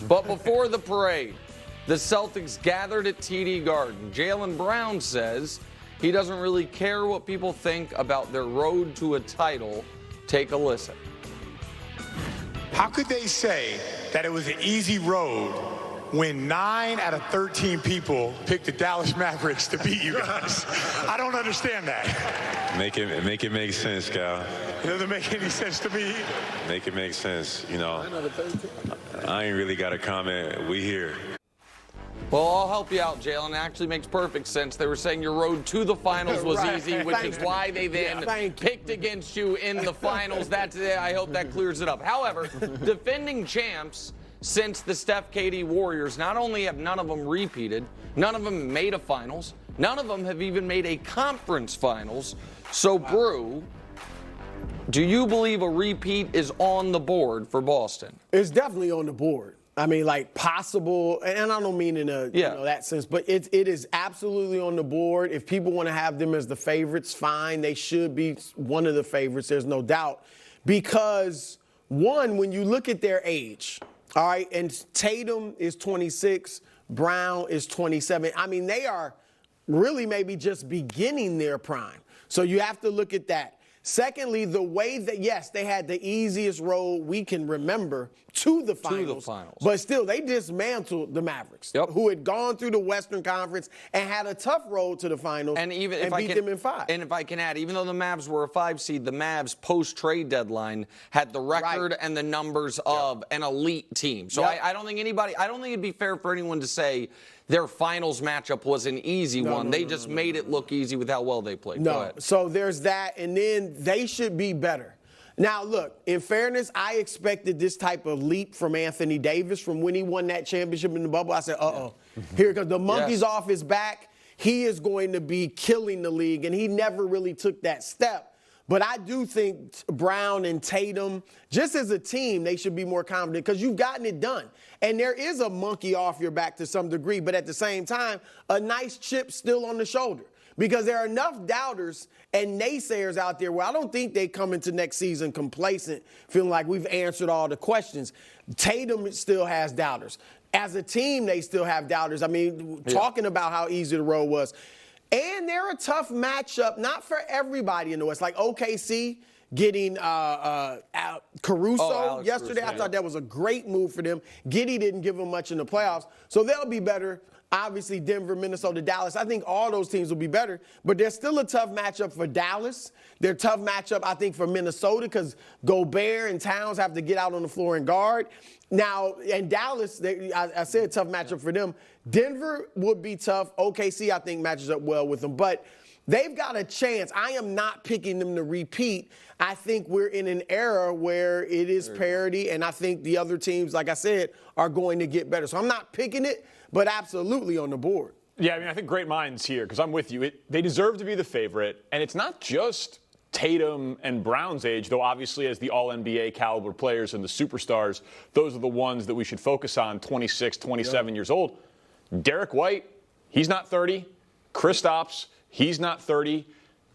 But before the parade, the Celtics gathered at TD Garden. Jaylen Brown says he doesn't really care what people think about their road to a title. Take a listen. How could they say that it was an easy road when 9 out of 13 people picked the Dallas Mavericks to beat you guys? I don't understand that. Make it make sense, Cal. It doesn't make any sense to me. Make it make sense. You know, I ain't really got a comment. We here. Well, I'll help you out, Jalen. It actually makes perfect sense. They were saying your road to the finals was easy, which is why they then picked against you in the finals. I hope that clears it up. However, defending champs since the Steph KD Warriors, not only have none of them repeated, none of them made a finals, none of them have even made a conference finals. So, Brew, do you believe a repeat is on the board for Boston? It's definitely on the board. I mean, like possible, and I don't mean in a that sense, but it is absolutely on the board. If people want to have them as the favorites, fine. They should be one of the favorites. There's no doubt. Because, one, when you look at their age, all right, and Tatum is 26, Brown is 27. I mean, they are really maybe just beginning their prime. So you have to look at that. Secondly, the way that, yes, they had the easiest road we can remember to the finals. But still, they dismantled the Mavericks, who had gone through the Western Conference and had a tough road to the finals and beat them in 5. And if I can add, even though the Mavs were a 5 seed, the Mavs post-trade deadline had the record and the numbers of an elite team. So I don't think it'd be fair for anyone to say their finals matchup was an easy one. They just made it look easy with how well they played. No, so there's that, and then they should be better. Now, look, in fairness, I expected this type of leap from Anthony Davis from when he won that championship in the bubble. I said, here comes the monkey's off his back. He is going to be killing the league, and he never really took that step. But I do think Brown and Tatum, just as a team, they should be more confident because you've gotten it done. And there is a monkey off your back to some degree, but at the same time, a nice chip still on the shoulder. Because there are enough doubters and naysayers out there where I don't think they come into next season complacent, feeling like we've answered all the questions. Tatum still has doubters. As a team, they still have doubters. I mean, talking about how easy the road was. And they're a tough matchup, not for everybody in the West. Like OKC getting Caruso yesterday. I thought that was a great move for them. Giddey didn't give them much in the playoffs. So they'll be better. Obviously, Denver, Minnesota, Dallas. I think all those teams will be better. But there's still a tough matchup for Dallas. They're a tough matchup, I think, for Minnesota because Gobert and Towns have to get out on the floor and guard. Now, and Dallas, I said tough matchup for them. Denver would be tough. OKC, I think, matches up well with them. But they've got a chance. I am not picking them to repeat. I think we're in an era where it is parity, and I think the other teams, like I said, are going to get better. So I'm not picking it, but absolutely on the board. Yeah, I mean, I think great minds here because I'm with you. They deserve to be the favorite, and it's not just Tatum and Brown's age, though obviously as the all-NBA caliber players and the superstars, those are the ones that we should focus on, 26, 27 years old. Derek White, he's not 30. Kristaps, he's not 30.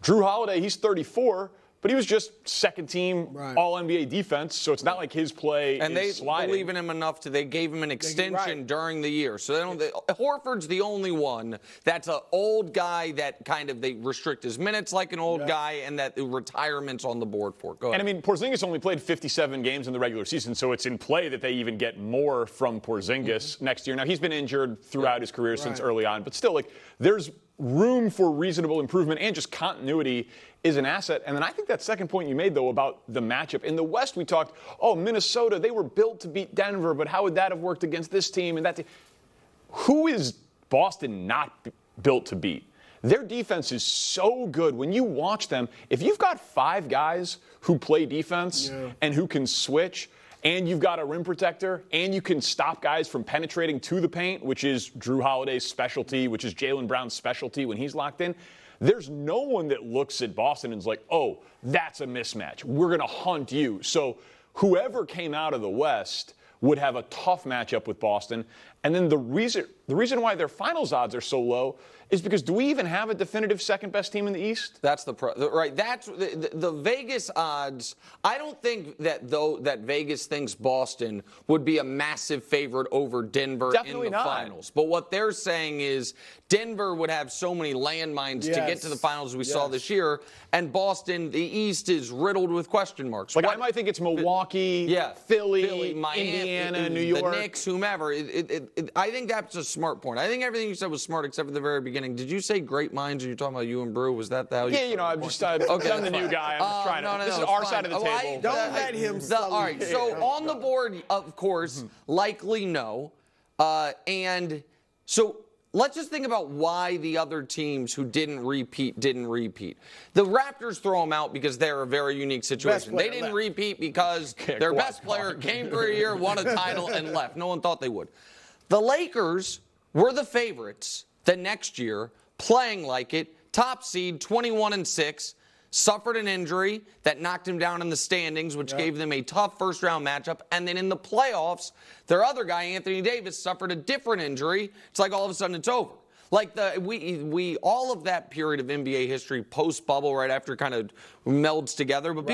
Drew Holiday, he's 34. But he was just second team All-NBA defense, so it's not like his play is sliding. And they believe in him enough they gave him an extension during the year. So Horford's the only one that's an old guy that they restrict his minutes like an old guy and that the retirement's on the board for. Go ahead. And I mean, Porzingis only played 57 games in the regular season, so it's in play that they even get more from Porzingis next year. Now, he's been injured throughout his career since early on, but still, there's room for reasonable improvement and just continuity is an asset. And then I think that second point you made, though, about the matchup. In the West, we talked, Minnesota, they were built to beat Denver, but how would that have worked against this team and that team? Who is Boston not built to beat? Their defense is so good. When you watch them, if you've got 5 guys who play defense and who can switch, and you've got a rim protector, and you can stop guys from penetrating to the paint, which is Drew Holiday's specialty, which is Jaylen Brown's specialty when he's locked in, there's no one that looks at Boston and is like, that's a mismatch. We're going to hunt you. So whoever came out of the West would have a tough matchup with Boston. And then the reason why their finals odds are so low is because do we even have a definitive second-best team in the East? That's right. That's the Vegas odds. I don't think that Vegas thinks Boston would be a massive favorite over Denver Definitely in the not. finals. But what they're saying is Denver would have so many landmines to get to the finals as we saw this year, and Boston, the East, is riddled with question marks. Like I might think it's Milwaukee, Philly, Miami, Indiana, New York, the Knicks, whomever. I think that's a smart point. I think everything you said was smart except for the very beginning. Did you say great minds? Are you talking about you and Brew? Was that how you? Yeah, I'm the new guy. I'm just trying to. This is our side of the table. Don't let him. All right. So on the board, of course, likely no, and so. Let's just think about why the other teams who didn't repeat. The Raptors throw them out because they're a very unique situation. They didn't repeat because their best player came for a year, won a title, and left. No one thought they would. The Lakers were the favorites the next year, playing like it, top seed, 21-6. Suffered an injury that knocked him down in the standings, which gave them a tough first-round matchup. And then in the playoffs, their other guy, Anthony Davis, suffered a different injury. It's like all of a sudden it's over. Like we all of that period of NBA history, post-bubble, right after kind of melds together. But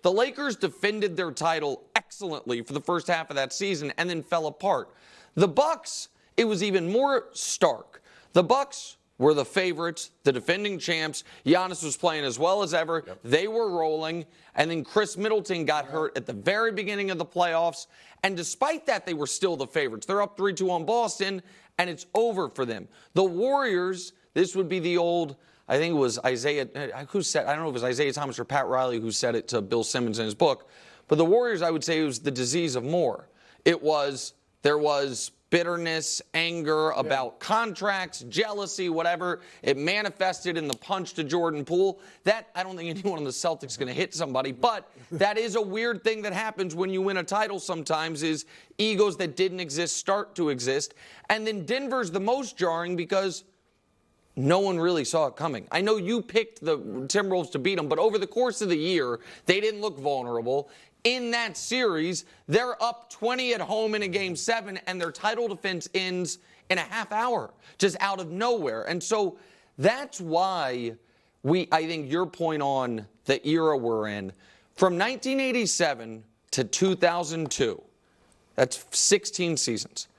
the Lakers defended their title excellently for the first half of that season and then fell apart. The Bucks, it was even more stark. The Bucks were the favorites, the defending champs. Giannis was playing as well as ever. They were rolling. And then Chris Middleton got hurt at the very beginning of the playoffs. And despite that, they were still the favorites. They're up 3-2 on Boston, and it's over for them. The Warriors, this would be the old, I think it was Isaiah, who said, I don't know if it was Isaiah Thomas or Pat Riley who said it to Bill Simmons in his book. But the Warriors, I would say, it was the disease of more. There was bitterness, anger about contracts, jealousy, whatever. It manifested in the punch to Jordan Poole. That, I don't think anyone on the Celtics is going to hit somebody, but that is a weird thing that happens when you win a title sometimes is egos that didn't exist start to exist. And then Denver's the most jarring because no one really saw it coming. I know you picked the Timberwolves to beat them, but over the course of the year, they didn't look vulnerable. In that series, they're up 20 at home in a Game 7, and their title defense ends in a half hour, just out of nowhere. And so that's why I think your point on the era we're in, from 1987 to 2002, that's 16 seasons.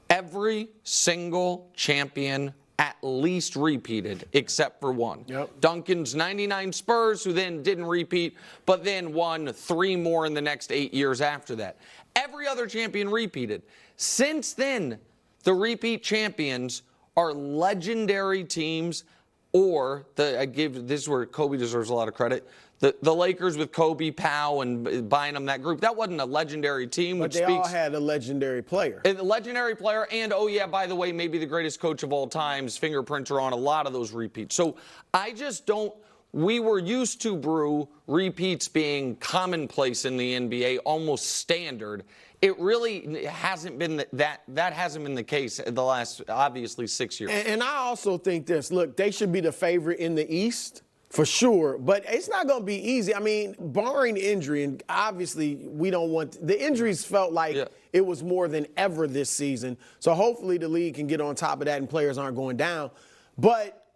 Every single champion at least repeated, except for one. Duncan's 99 Spurs, who then didn't repeat, but then won 3 more in the next 8 years after that. Every other champion repeated. Since then, the repeat champions are legendary teams, or this is where Kobe deserves a lot of credit. The Lakers with Kobe, Powell, and Bynum, that group, that wasn't a legendary team. But they all had a legendary player. A legendary player, and by the way, maybe the greatest coach of all time's fingerprints are on a lot of those repeats. So I just don't. We were used to, Brew, repeats being commonplace in the NBA, almost standard. It really hasn't been that hasn't been the case in the last, obviously, 6 years. And I also think this. Look, they should be the favorite in the East. For sure, but it's not going to be easy. I mean, barring injury, and obviously we don't want – the injuries felt like it was more than ever this season. So hopefully the league can get on top of that and players aren't going down. But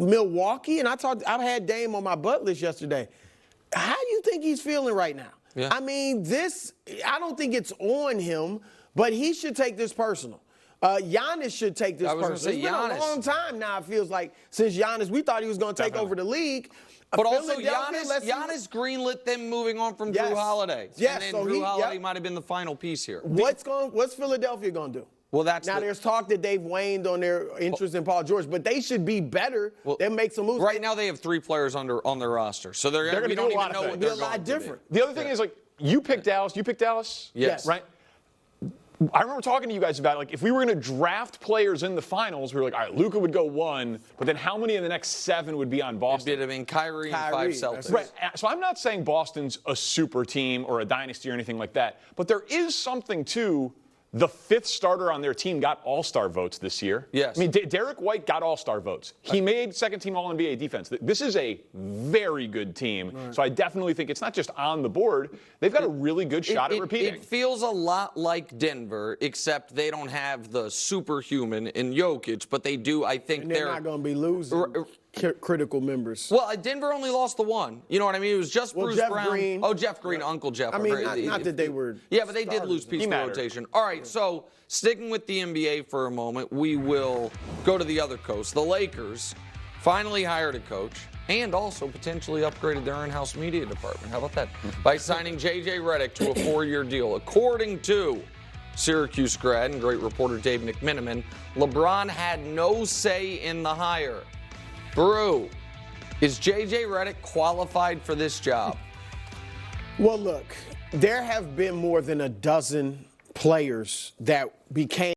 Milwaukee, and I've had Dame on my butt list yesterday. How do you think he's feeling right now? I mean, I don't think it's on him, but he should take this personal. Giannis should take this person. It's been a long time now, it feels like, since Giannis, we thought he was going to take over the league. But also, Giannis greenlit them moving on from Drew Holiday. Yes, and then Drew Holiday might have been the final piece here. What's Philadelphia going to do? Well, there's talk that they've waned on their interest in Paul George, but they should be better. They'll make some moves. Right now, they have 3 players on their roster, so they're going to do a lot of things. They're a lot different. The other thing is, like, you picked Dallas. You picked Dallas? Yes. Right? I remember talking to you guys about, like, if we were going to draft players in the finals, we were like, all right, Luka would go 1, but then how many in the next 7 would be on Boston? It'd be Kyrie and 5 Celtics. Right. So I'm not saying Boston's a super team or a dynasty or anything like that, but there is something to The 5th starter on their team got all-star votes this year. Yes. I mean, Derek White got all-star votes. He made second-team All-NBA defense. This is a very good team. Right. So I definitely think it's not just on the board. They've got a really good shot at repeating. It feels a lot like Denver, except they don't have the superhuman in Jokic, but they do, I think they're not going to be losing critical members. Well, Denver only lost the one. You know what I mean? It was just Bruce Jeff Brown. Green. Oh, Jeff Green, Uncle Jeff. I mean, not that they were. Yeah, but they did lose piece of the rotation. All right, so sticking with the NBA for a moment, we will go to the other coast. The Lakers finally hired a coach and also potentially upgraded their in-house media department. How about that? By signing J.J. Redick to a 4-year deal. According to Syracuse grad and great reporter Dave McMiniman, LeBron had no say in the hire. Brew, is J.J. Redick qualified for this job? Well, look, there have been more than a dozen players that became